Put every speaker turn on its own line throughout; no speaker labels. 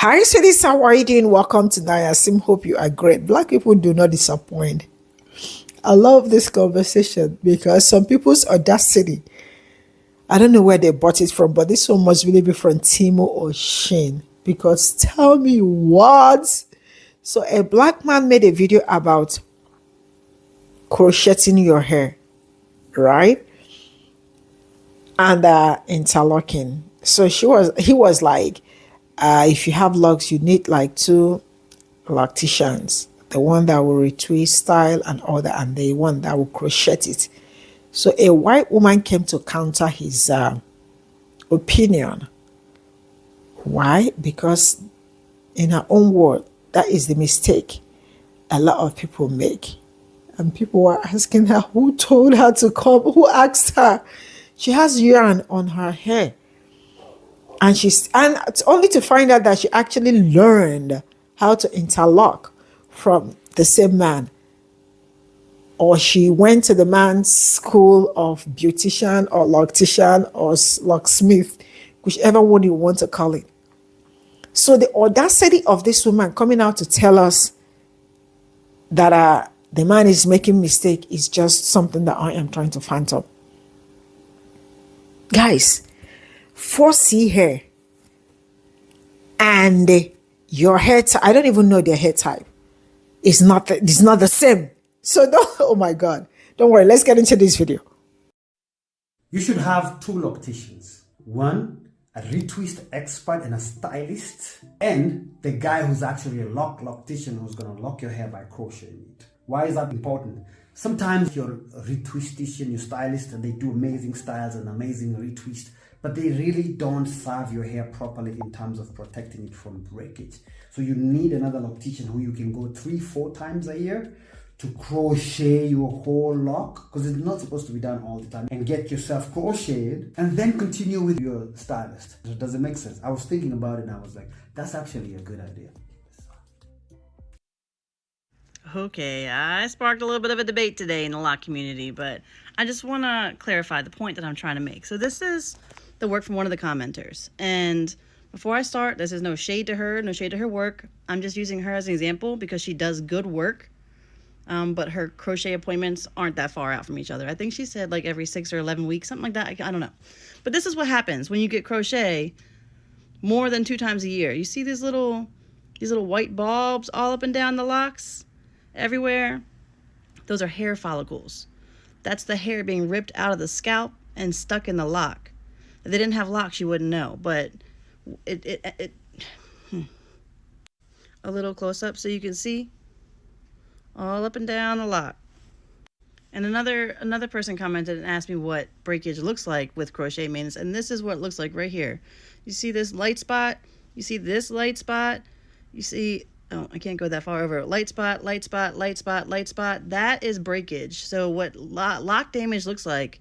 Hi, sweeties. How are you doing? Welcome to Naya Sim. Hope you are great. Black people do not disappoint. I love this conversation because some people's audacity, I don't know where they bought it from, but this one must really be from Timo or Shane. Because tell me what? So a black man made a video about crocheting your hair, right? And interlocking. So he was like, if you have locks, you need like two Locticians, the one that will retwist style and all that, and the one that will crochet it. So a white woman came to counter his opinion. Why? Because in her own word, that is the mistake a lot of people make. And people were asking her who told her to come, who asked her. She has yarn on her hair. And it's only to find out that she actually learned how to interlock from the same man. Or she went to the man's school of beautician or loctician or locksmith, whichever one you want to call it. So the audacity of this woman coming out to tell us that the man is making mistake is just something that I am trying to phantom. Guys, 4C hair and your hair type, I don't even know their hair type. It's not the same. So don't, oh my God. Don't worry, let's get into this video.
You should have two locticians. One, a retwist expert and a stylist, and the guy who's actually a loctician who's gonna lock your hair by crocheting it. Why is that important? Sometimes your retwistician, your stylist, and they do amazing styles and amazing retwist, but they really don't serve your hair properly in terms of protecting it from breakage. So you need another loctician who you can go 3-4 times a year to crochet your whole lock, because it's not supposed to be done all the time, and get yourself crocheted and then continue with your stylist. Does it make sense? I was thinking about it and I was like, that's actually a good idea.
Okay, I sparked a little bit of a debate today in the lock community, but I just want to clarify the point that I'm trying to make. So this is the work from one of the commenters. And before I start, this is no shade to her, no shade to her work. I'm just using her as an example because she does good work. But her crochet appointments aren't that far out from each other. I think she said like every 6 or 11 weeks, something like that. I don't know. But this is what happens when you get crochet more than 2 times a year. You see these little white bulbs all up and down the locks everywhere? Those are hair follicles. That's the hair being ripped out of the scalp and stuck in the lock. If they didn't have locks, you wouldn't know. But a little close up so you can see all up and down the lock. And another person commented and asked me what breakage looks like with crochet maintenance, and this is what it looks like right here. You see this light spot? You see this light spot? You see, oh, I can't go that far over. Light spot, light spot, light spot, light spot. That is breakage. So what lock damage looks like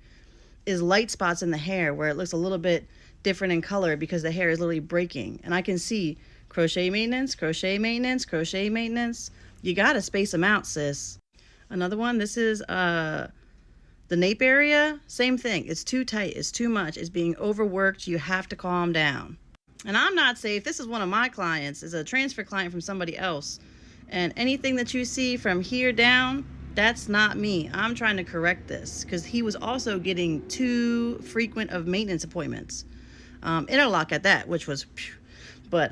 is light spots in the hair where it looks a little bit different in color because the hair is literally breaking. And I can see crochet maintenance, crochet maintenance, crochet maintenance. You gotta space them out, sis. Another one, this is the nape area. Same thing. It's too tight. It's too much. It's being overworked. You have to calm down. And I'm not safe. This is one of my clients. It's a transfer client from somebody else. And anything that you see from here down, that's not me. I'm trying to correct this because he was also getting too frequent of maintenance appointments. Interlock at that, which was, but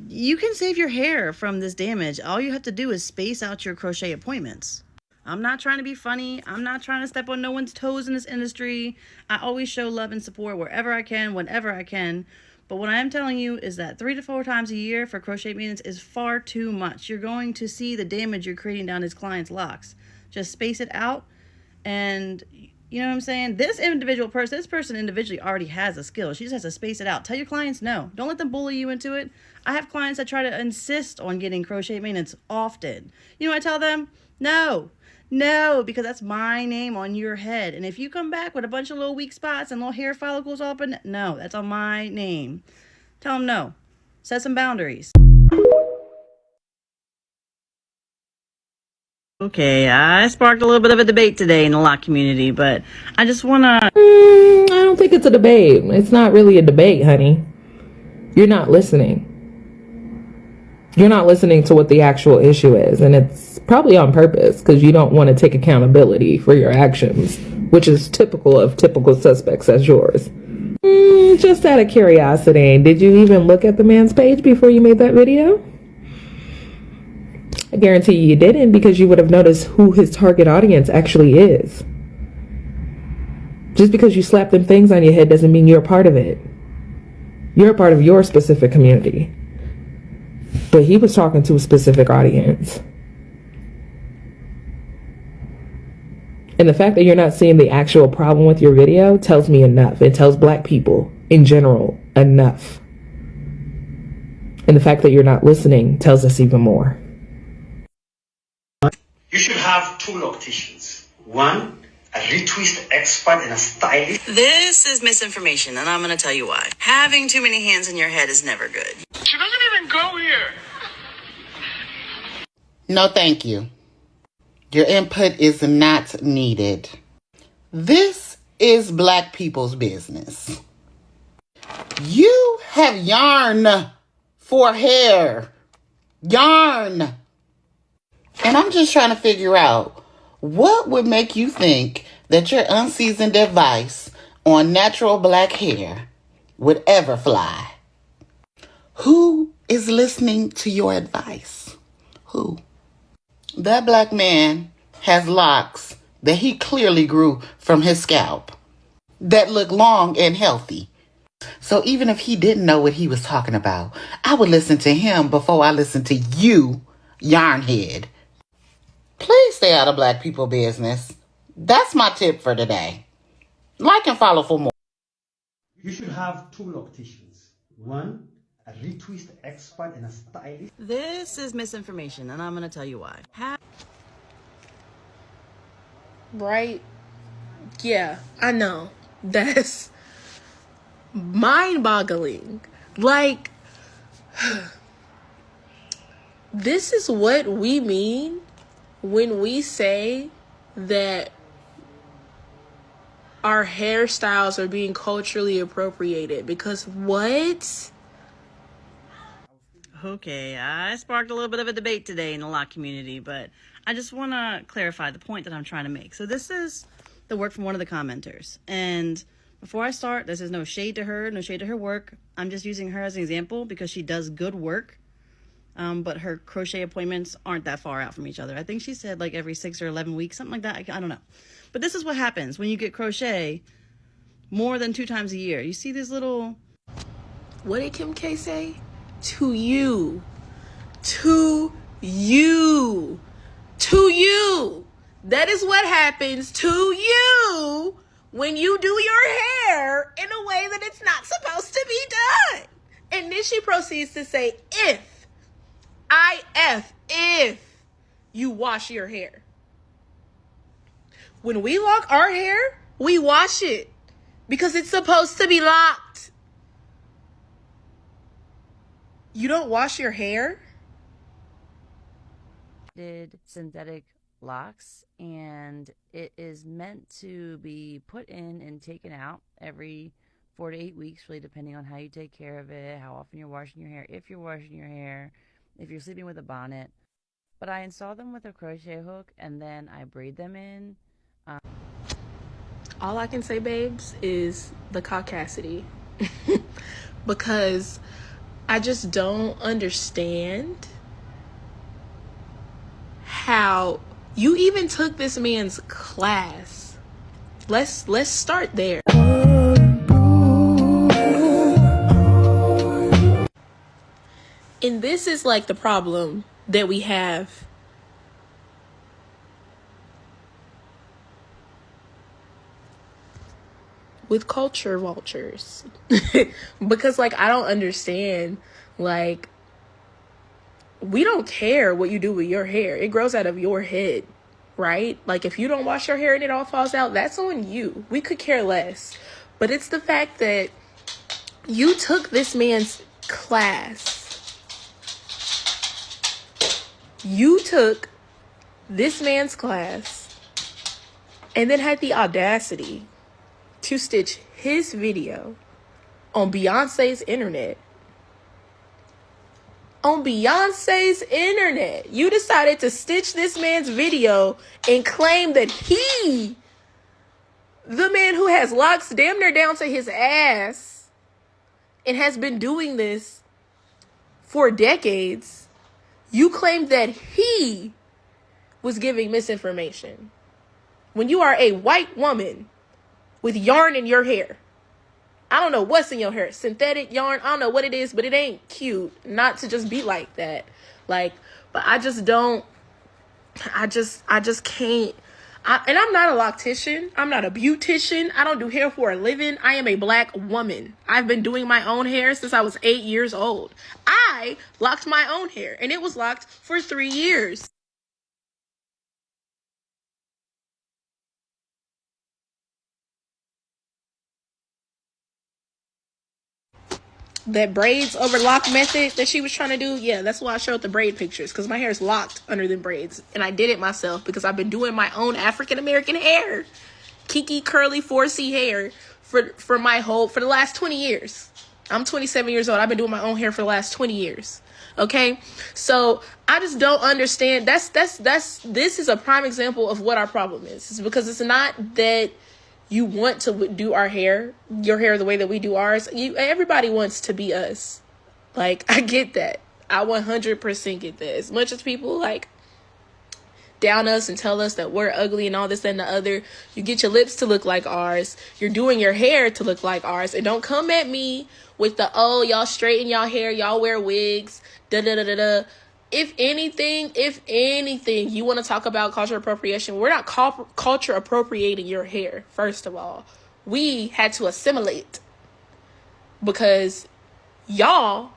you can save your hair from this damage. All you have to do is space out your crochet appointments. I'm not trying to be funny. I'm not trying to step on no one's toes in this industry. I always show love and support wherever I can, whenever I can. But what I am telling you is that 3 to 4 times a year for crochet maintenance is far too much. You're going to see the damage you're creating down his client's locks. Just space it out. And you know what I'm saying? This person individually already has a skill. She just has to space it out. Tell your clients no. Don't let them bully you into it. I have clients that try to insist on getting crochet maintenance often. You know what I tell them? No, because that's my name on your head. And if you come back with a bunch of little weak spots and little hair follicles all up in, no, that's on my name. Tell them no. Set some boundaries. Okay, I sparked a little bit of a debate today in the lock community, but I just want to...
I don't think it's a debate. It's not really a debate, honey. You're not listening. You're not listening to what the actual issue is. And it's probably on purpose because you don't want to take accountability for your actions, which is typical of typical suspects as yours. Just out of curiosity, did you even look at the man's page before you made that video? I guarantee you didn't, because you would have noticed who his target audience actually is. Just because you slap them things on your head doesn't mean you're a part of it. You're a part of your specific community. But he was talking to a specific audience. And the fact that you're not seeing the actual problem with your video tells me enough. It tells Black people in general enough. And the fact that you're not listening tells us even more.
You should have two locticians. One, a retwist expert and a stylist.
This is misinformation, and I'm going to tell you why. Having too many hands in your head is never good.
She doesn't even go here.
No, thank you. Your input is not needed. This is Black people's business. You have yarn for hair. Yarn. And I'm just trying to figure out what would make you think that your unseasoned advice on natural black hair would ever fly. Who is listening to your advice? Who? That Black man has locks that he clearly grew from his scalp that look long and healthy. So even if he didn't know what he was talking about, I would listen to him before I listen to you, yarnhead. Please stay out of Black people business. That's my tip for today. Like and follow for more.
You should have two locticians. One, a retwist expert and a stylist.
This is misinformation, and I'm going to tell you why.
Right? Yeah, I know. That's mind-boggling. Like, this is what we mean when we say that our hairstyles are being culturally appropriated. Because what?
Okay, I sparked a little bit of a debate today in the LOCS community, but I just want to clarify the point that I'm trying to make. So this is the work from one of the commenters. And before I start, this is no shade to her, no shade to her work. I'm just using her as an example because she does good work. But her crochet appointments aren't that far out from each other. I think she said like every 6 or 11 weeks, something like that. I don't know. But this is what happens when you get crochet more than 2 times a year. You see these little...
What did Kim K say? To you. To you. To you. That is what happens to you when you do your hair in a way that it's not supposed to be done. And then she proceeds to say, if you wash your hair. When we lock our hair, we wash it because it's supposed to be locked. You don't wash your hair?
Did synthetic locks, and it is meant to be put in and taken out every 4 to 8 weeks, really depending on how you take care of it, how often you're washing your hair, if you're washing your hair, if you're sleeping with a bonnet. But I install them with a crochet hook, and then I braid them in.
All I can say, babes, is the caucasity. Because I just don't understand how you even took this man's class. Let's start there. And this is like the problem that we have. With culture vultures. Because like I don't understand, like we don't care what you do with your hair. It grows out of your head, right? Like if you don't wash your hair and it all falls out, that's on you. We could care less. But it's the fact that you took this man's class. You took this man's class and then had the audacity to stitch his video on Beyonce's internet on Beyonce's internet. You decided to stitch this man's video and claim that he, the man who has locks damn near down to his ass and has been doing this for decades, you claim that he was giving misinformation when you are a white woman with yarn in your hair. I don't know what's in your hair. Synthetic yarn. I don't know what it is, but it ain't cute not to just be like that. Like, but I just don't, I just can't. And I'm not a loctician. I'm not a beautician. I don't do hair for a living. I am a black woman. I've been doing my own hair since I was 8 years old. I locked my own hair, and it was locked for 3 years. That braids over lock method that she was trying to do, yeah, that's why I showed the braid pictures, because my hair is locked under them braids, and I did it myself because I've been doing my own African American hair, kinky curly 4C hair for the last 20 years. I'm 27 years old. I've been doing my own hair for the last 20 years. Okay, so I just don't understand. This is a prime example of what our problem is. It's because it's not that you want to do our hair, your hair the way that we do ours. Everybody wants to be us. Like, I get that. I 100% get that. As much as people like down us and tell us that we're ugly and all this and the other, you get your lips to look like ours. You're doing your hair to look like ours. And don't come at me with the, oh, y'all straighten y'all hair, y'all wear wigs, da da da da da. If anything, you want to talk about cultural appropriation, we're not culture appropriating your hair, first of all. We had to assimilate because y'all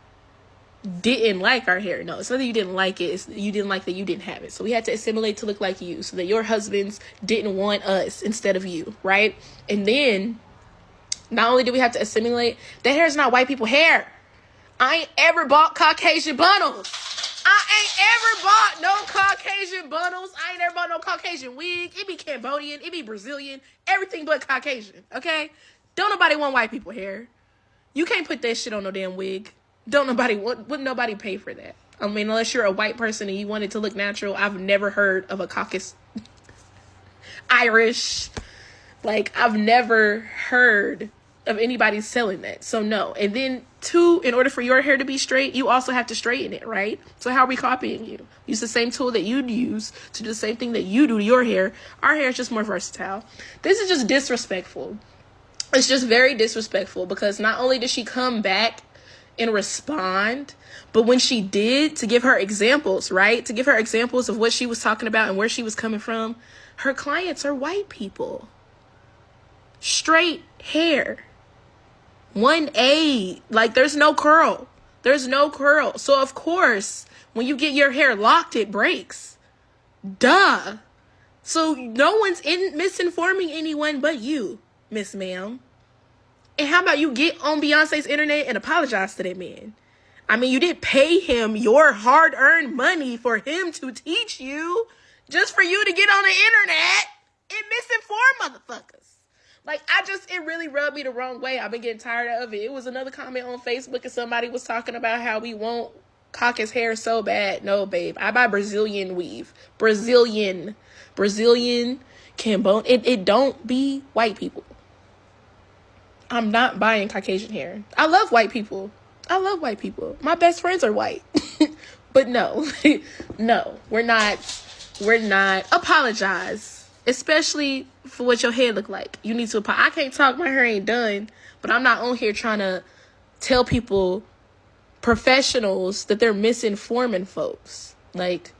didn't like our hair. No, it's not that you didn't like it. It's you didn't like that you didn't have it. So we had to assimilate to look like you so that your husbands didn't want us instead of you, right? And then, not only did we have to assimilate, that hair is not white people hair. I ain't ever bought Caucasian bundles. I ain't ever bought no Caucasian bundles. I ain't ever bought no Caucasian wig. It be Cambodian. It be Brazilian. Everything but Caucasian, okay? Don't nobody want white people hair. You can't put that shit on no damn wig. Wouldn't nobody pay for that. I mean, unless you're a white person and you want it to look natural. I've never heard of a Caucasus Irish. Like, I've never heard of anybody selling that. So no. And then two, in order for your hair to be straight, you also have to straighten it, right? So how are we copying you? Use the same tool that you'd use to do the same thing that you do to your hair. Our hair is just more versatile. This is just disrespectful. It's just very disrespectful because not only did she come back and respond, but when she did, to give her examples, right? To give her examples of what she was talking about and where she was coming from, her clients are white people. Straight hair. 1A, like there's no curl. There's no curl. So of course, when you get your hair locked, it breaks. Duh. So no one's misinforming anyone but you, Miss Ma'am. And how about you get on Beyonce's internet and apologize to that man? I mean, you did pay him your hard-earned money for him to teach you, just for you to get on the internet and misinform motherfuckers. Like, it really rubbed me the wrong way. I've been getting tired of it. It was another comment on Facebook and somebody was talking about how we want caucus hair so bad. No, babe. I buy Brazilian weave. Brazilian, Cambodian. It don't be white people. I'm not buying Caucasian hair. I love white people. My best friends are white. But no. No, we're not. Apologize. Especially for what your hair look like. You need to apologize. I can't talk. My hair ain't done. But I'm not on here trying to tell people, professionals, that they're misinforming folks. Like,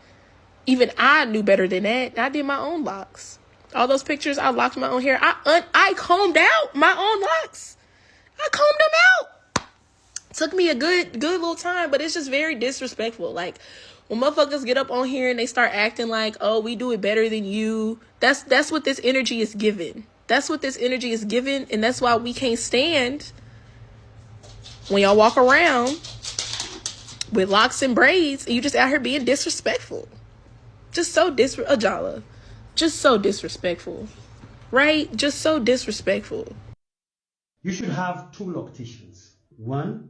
even I knew better than that. I did my own locks. All those pictures, I locked my own hair. I combed out my own locks. I combed them out. Took me a good little time, but it's just very disrespectful. Like, when motherfuckers get up on here and they start acting like, oh, we do it better than you. That's what this energy is given. And that's why we can't stand when y'all walk around with locks and braids and you just out here being disrespectful. Just so disrespectful. Just so disrespectful. Right? Just so disrespectful.
You should have two locticians. One,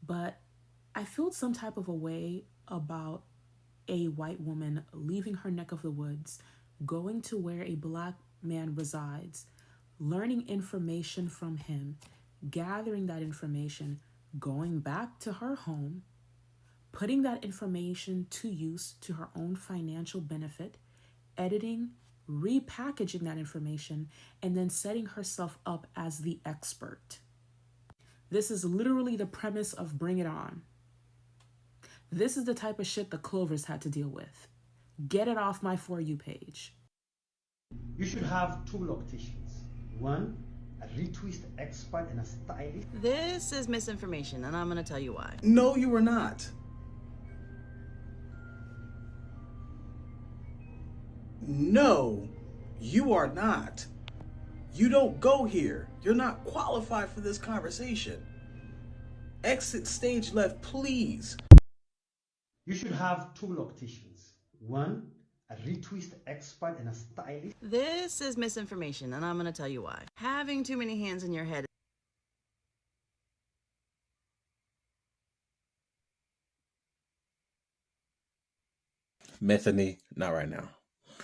But I felt some type of a way about a white woman leaving her neck of the woods, going to where a black man resides, learning information from him, gathering that information, going back to her home, putting that information to use to her own financial benefit, editing, repackaging that information, and then setting herself up as the expert. This is literally the premise of Bring It On. This is the type of shit the Clovers had to deal with. Get it off my For You page.
You should have two locticians. One, a retwist expert and a stylist.
This is misinformation, and I'm going to tell you why.
No, you are not. No, you are not. You don't go here. You're not qualified for this conversation. Exit stage left, please.
You should have two locticians. One, a retwist expert and a stylist.
This is misinformation, and I'm going to tell you why. Having too many hands in your head.
Methany, not right now.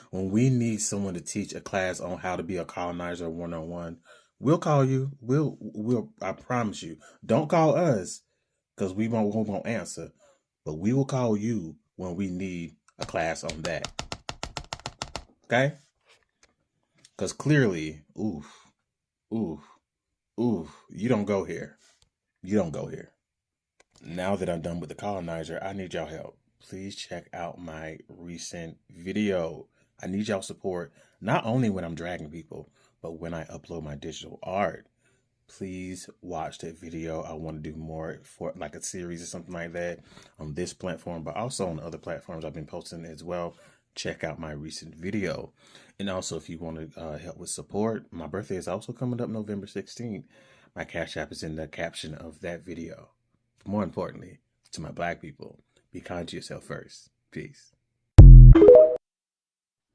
When we need someone to teach a class on how to be a colonizer one-on-one, we'll call you. We'll. I promise you. Don't call us because we won't answer. But we will call you when we need a class on that. Okay? Because clearly, you don't go here. You don't go here. Now that I'm done with the colonizer, I need y'all help. Please check out my recent video. I need y'all support, not only when I'm dragging people, but when I upload my digital art. Please watch that video. I want to do more for like a series or something like that on this platform, but also on other platforms I've been posting as well. Check out my recent video. And also, if you want to help with support, my birthday is also coming up November 16th. My Cash App is in the caption of that video. More importantly, to my black people, be kind to yourself first. Peace.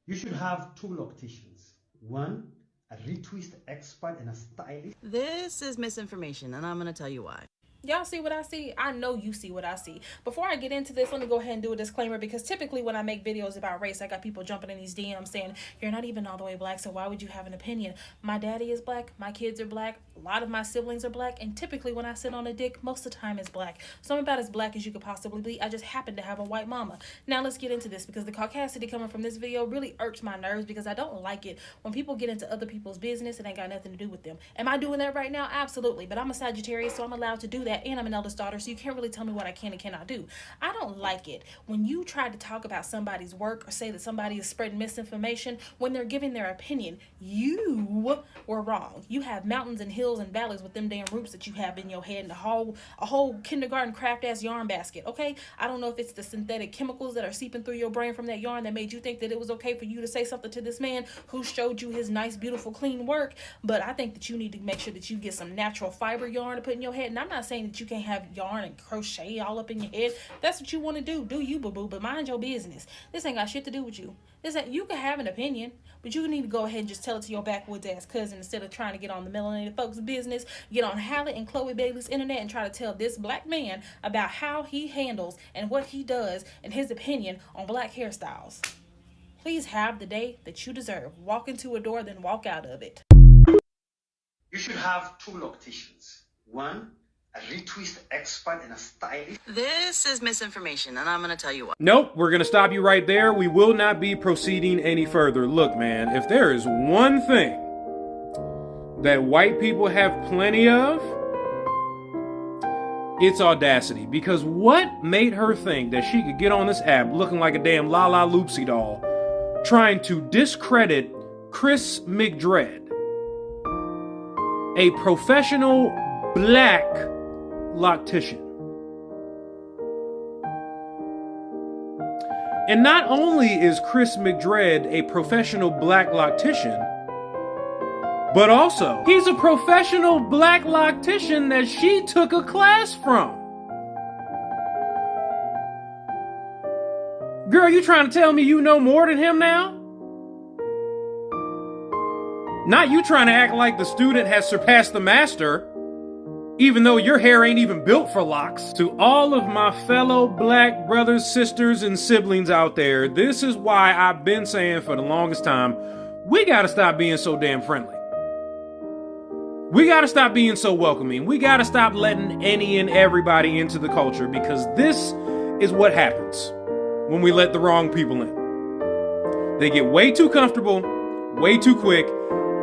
You should have two locticians. One, a retwist expert and a stylist.
This is misinformation, and I'm going to tell you why.
Y'all see what I see? I know you see what I see. Before I get into this, let me go ahead and do a disclaimer, because typically when I make videos about race, I got people jumping in these DMs saying, you're not even all the way black, so why would you have an opinion? My daddy is black, my kids are black, a lot of my siblings are black, and typically when I sit on a dick, most of the time it's black. So I'm about as black as you could possibly be. I just happen to have a white mama. Now let's get into this, because the caucasity coming from this video really irks my nerves, because I don't like it when people get into other people's business and ain't got nothing to do with them. Am I doing that right now? Absolutely. But I'm a Sagittarius, so I'm allowed to do that, and I'm an eldest daughter, so you can't really tell me what I can and cannot do. I don't like it when you try to talk about somebody's work or say that somebody is spreading misinformation when they're giving their opinion. You were wrong. You have mountains and hills and valleys with them damn roots that you have in your head, and a whole kindergarten craft ass yarn basket. Okay, I don't know if it's the synthetic chemicals that are seeping through your brain from that yarn that made you think that it was okay for you to say something to this man who showed you his nice, beautiful, clean work. But I think that you need to make sure that you get some natural fiber yarn to put in your head. And I'm not saying that you can't have yarn and crochet all up in your head. That's what you want to do you, boo-boo, but mind your business. This ain't got shit to do with you. You can have an opinion, but you need to go ahead and just tell it to your backwoods ass cousin instead of trying to get on the melanated folks' business, get on Halle and Chloe Bailey's internet and try to tell this black man about how he handles and what he does and his opinion on black hairstyles. Please have the day that you deserve. Walk into a door, then walk out of it.
You should have two locticians. One, a retwist expert and a stylist.
This is misinformation, and I'm going to tell you why.
Nope, we're going to stop you right there. We will not be proceeding any further. Look, man, if there is one thing that white people have plenty of, it's audacity. Because what made her think that she could get on this app looking like a damn La Loopsy doll, trying to discredit Chris McDread, a professional black loctician? And not only is Chris McDread a professional black loctician, but also he's a professional black loctician that she took a class from. Girl, you trying to tell me you know more than him now? Not you trying to act like the student has surpassed the master. even though your hair ain't even built for locks. To all of my fellow black brothers, sisters, and siblings out there, this is why I've been saying for the longest time, we gotta stop being so damn friendly. We gotta stop being so welcoming. We gotta stop letting any and everybody into the culture, because this is what happens when we let the wrong people in. They get way too comfortable, way too quick,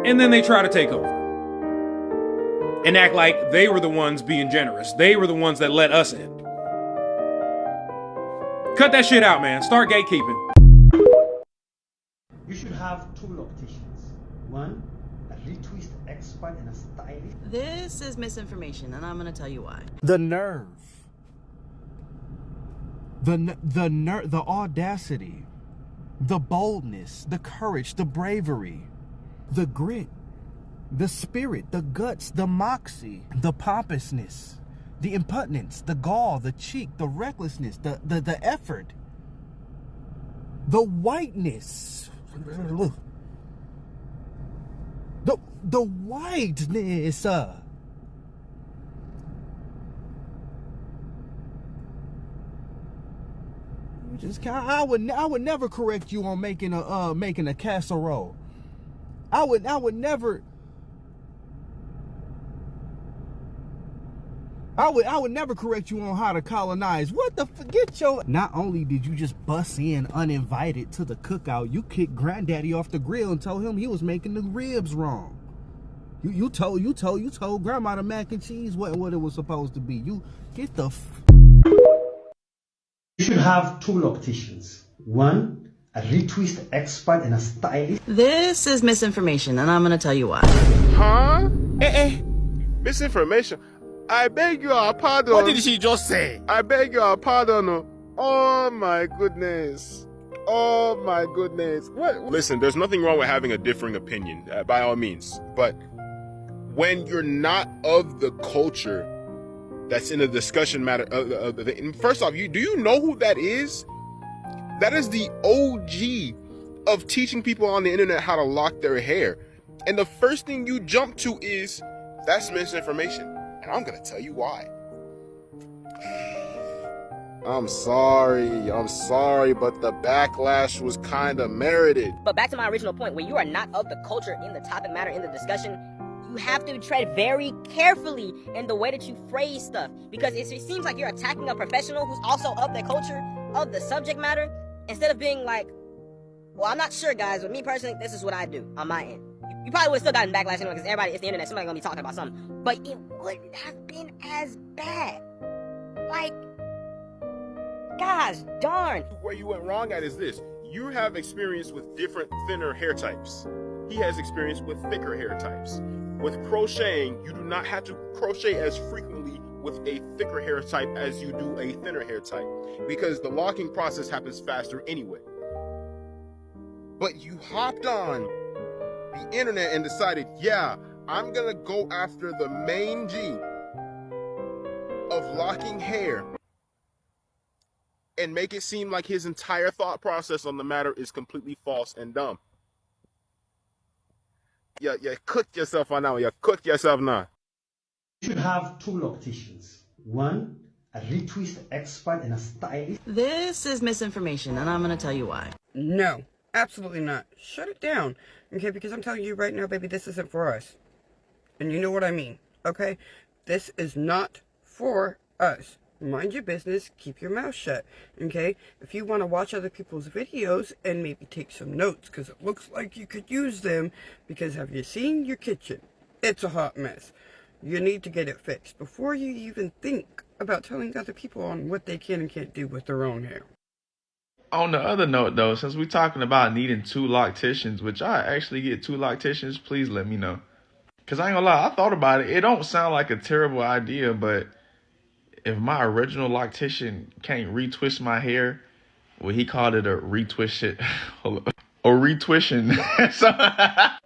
and then they try to take over and act like they were the ones being generous. They were the ones that let us in. Cut that shit out, man. Start gatekeeping.
You should have two locticians. One, a retwist expert and a stylist.
This is misinformation, and I'm going to tell you why.
The nerve. The audacity. The boldness. The courage. The bravery. The grit. The spirit, the guts, the moxie, the pompousness, the impudence, the gall, the cheek, the recklessness, the effort, the whiteness, the whiteness. I would never correct you on making a casserole. I would never. I would never correct you on how to colonize. What the forget your. Not only did you just bust in uninvited to the cookout, you kicked granddaddy off the grill and told him he was making the ribs wrong. You told grandma the mac and cheese what it was supposed to be. You get the.
You should have two locticians. One, a retwist expert and a stylist.
This is misinformation, and I'm going to tell you why.
Huh? Misinformation? I beg your pardon.
What did she just say?
I beg your pardon. Oh my goodness. Oh my goodness. What? Listen, there's nothing wrong with having a differing opinion, by all means. But when you're not of the culture that's in a discussion matter, first off, do you know who that is? That is the OG of teaching people on the internet how to lock their hair. And the first thing you jump to is, that's misinformation. And I'm gonna tell you why. I'm sorry, but the backlash was kind of merited.
But back to my original point, when you are not of the culture in the topic matter in the discussion, you have to tread very carefully in the way that you phrase stuff. Because it seems like you're attacking a professional who's also of the culture, of the subject matter, instead of being like, well, I'm not sure, guys, but me personally, this is what I do on my end. You probably would have still gotten backlash anyway, because everybody, it's the internet, somebody's gonna be talking about something. But it wouldn't have been as bad. Like, gosh darn.
Where you went wrong at is this. You have experience with different thinner hair types. He has experience with thicker hair types. With crocheting, you do not have to crochet as frequently with a thicker hair type as you do a thinner hair type, because the locking process happens faster anyway. But you hopped on the internet and decided, yeah, I'm gonna go after the main G of locking hair and make it seem like his entire thought process on the matter is completely false and dumb. You cooked yourself on that one. You cooked yourself now.
You should have two locticians. One, a retwist expert and a stylist.
This is misinformation, and I'm going to tell you why.
No, absolutely not. Shut it down, okay? Because I'm telling you right now, baby, this isn't for us. And you know what I mean, okay? This is not for us. Mind your business, keep your mouth shut, okay? If you want to watch other people's videos and maybe take some notes, because it looks like you could use them, because have you seen your kitchen? It's a hot mess. You need to get it fixed before you even think about telling other people on what they can and can't do with their own hair.
On the other note, though, since we're talking about needing two locticians, which I actually get two locticians, please let me know. Because I ain't gonna lie, I thought about it. It don't sound like a terrible idea, but if my original loctician can't retwist my hair, well, he called it a retwist shit. Or retwisting.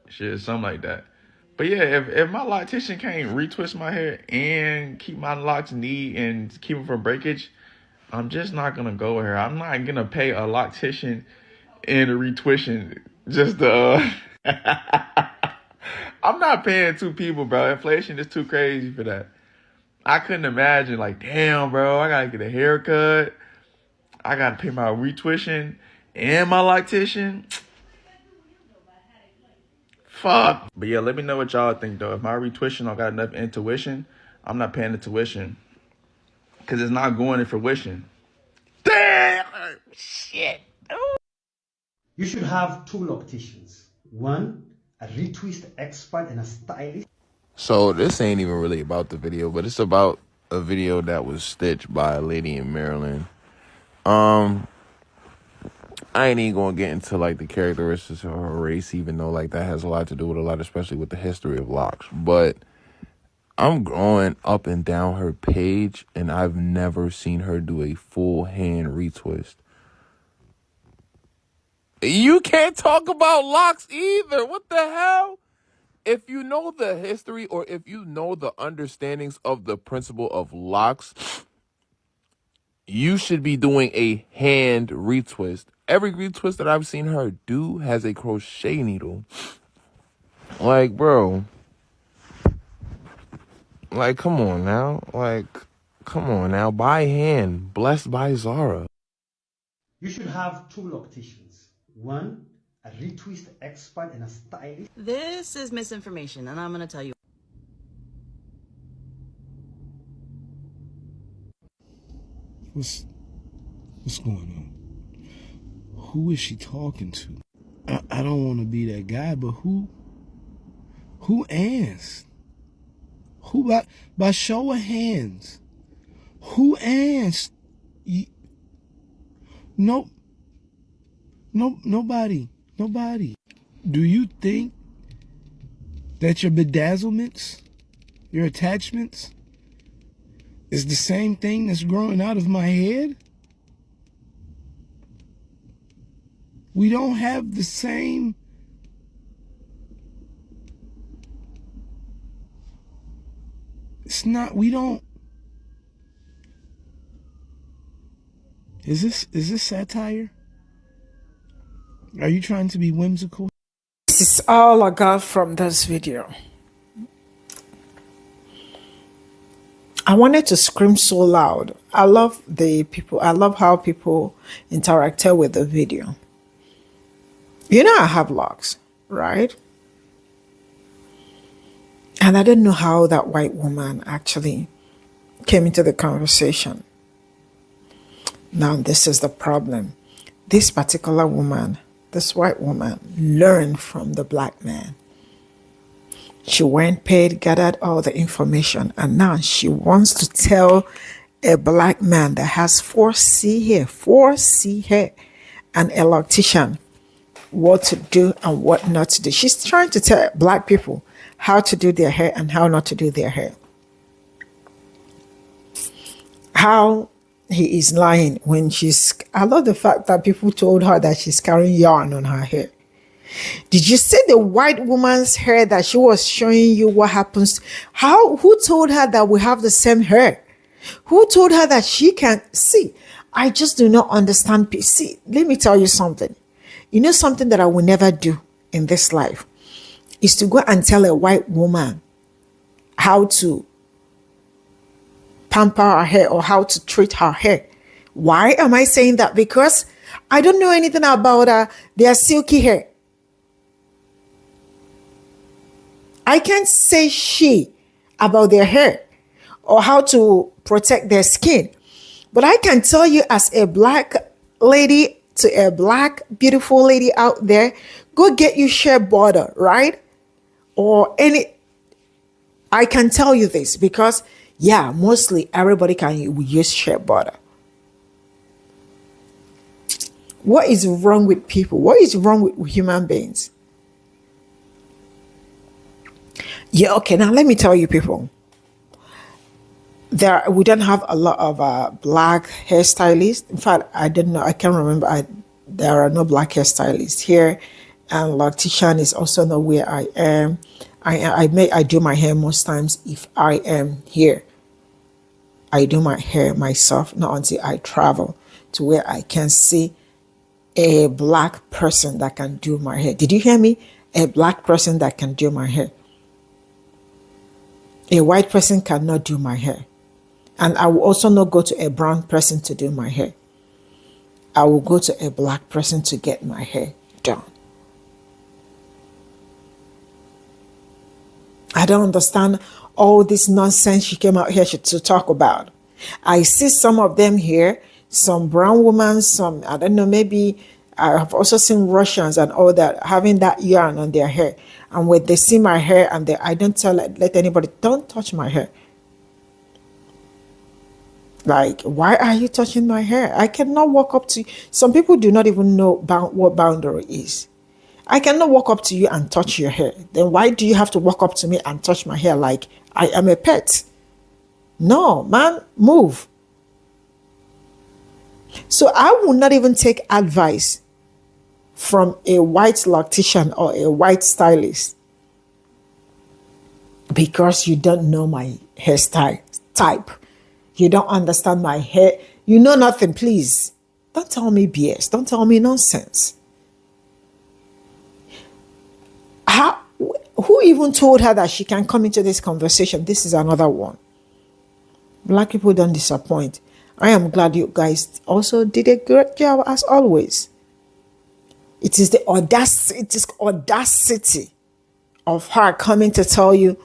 Shit, something like that. But yeah, if my loctician can't retwist my hair and keep my locks neat and keep them from breakage, I'm just not going to go here. I'm not going to pay a loctician and a retwisting just to... I'm not paying two people, bro. Inflation is too crazy for that. I couldn't imagine, like, damn, bro, I gotta get a haircut. I gotta pay my retuition and my loctician. Fuck. But yeah, let me know what y'all think, though. If my retuition don't got enough intuition, I'm not paying the tuition. Because it's not going to fruition. Damn! Shit.
You should have two locticians. One, a retwist expert and a stylist.
So this ain't even really about the video, but it's about a video that was stitched by a lady in Maryland. I ain't even gonna get into like the characteristics of her race, even though like that has a lot to do with a lot, especially with the history of locks. But I'm going up and down her page, and I've never seen her do a full hand retwist. You can't talk about locks either. What the hell? If you know the history or if you know the understandings of the principle of locks, you should be doing a hand retwist. Every retwist that I've seen her do has a crochet needle. Like, bro. Like, come on now. Like, come on now. By hand. Blessed by Zara.
You should have two locticians. One, a retwist expert and a stylist.
This is misinformation, and I'm going to tell you.
What's going on? Who is she talking to? I don't want to be that guy, but who asked? Who by show of hands? Who asked? Nobody. Do you think that your bedazzlements, your attachments, is the same thing that's growing out of my head? We don't have the same. It's not, we don't. Is this satire? Are you trying to be whimsical?
This is all I got from this video. I wanted to scream so loud. I love how people interacted with the video. You know I have locks, right? And I didn't know how that white woman actually came into the conversation. Now this is the problem. This particular woman, this white woman, learned from the black man. She went, paid, gathered all the information, and now she wants to tell a black man that has 4C hair, and a loctician what to do and what not to do. She's trying to tell black people how to do their hair and how not to do their hair. How he is lying when I love the fact that people told her that she's carrying yarn on her hair. Did you see the white woman's hair that she was showing you what happens? Who told her that we have the same hair? Who told her that she can see? I just do not understand. See, let me tell you something. You know something that I will never do in this life is to go and tell a white woman how to pamper her hair or how to treat her hair. Why am I saying that? Because I don't know anything about their silky hair. I can't say shit about their hair or how to protect their skin. But I can tell you as a black lady to a black beautiful lady out there, go get you shea butter, right? Or I can tell you this because, yeah, mostly everybody can use shea butter. What is wrong with people? What is wrong with human beings? Yeah, okay, now let me tell you people. We don't have a lot of black hairstylists. In fact, I don't know. I can't remember. There are no black hairstylists here, and Loctician is also not where I am. I do my hair most times if I am here. I do my hair myself, not until I travel to where I can see a black person that can do my hair. Did you hear me? A black person that can do my hair. A white person cannot do my hair. And I will also not go to a brown person to do my hair. I will go to a black person to get my hair done. I don't understand all this nonsense she came out here to talk about. I see some of them here, some brown women, some, I don't know, maybe I have also seen Russians and all that having that yarn on their hair. And when they see my hair and I don't let anybody, don't touch my hair. Like, why are you touching my hair? I cannot walk up to you. Some people do not even know what boundary is. I cannot walk up to you and touch your hair. Then why do you have to walk up to me and touch my hair like I am a pet? No, man, move. So I will not even take advice from a white loctician or a white stylist because you don't know my hairstyle type. You don't understand my hair. You know nothing, please. Don't tell me BS. Don't tell me nonsense. Who even told her that she can come into this conversation? This is another one. Black people don't disappoint. I am glad you guys also did a great job as always. It is the audacity of her coming to tell you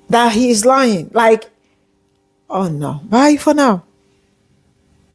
that he is lying. Like, oh no. Bye for now.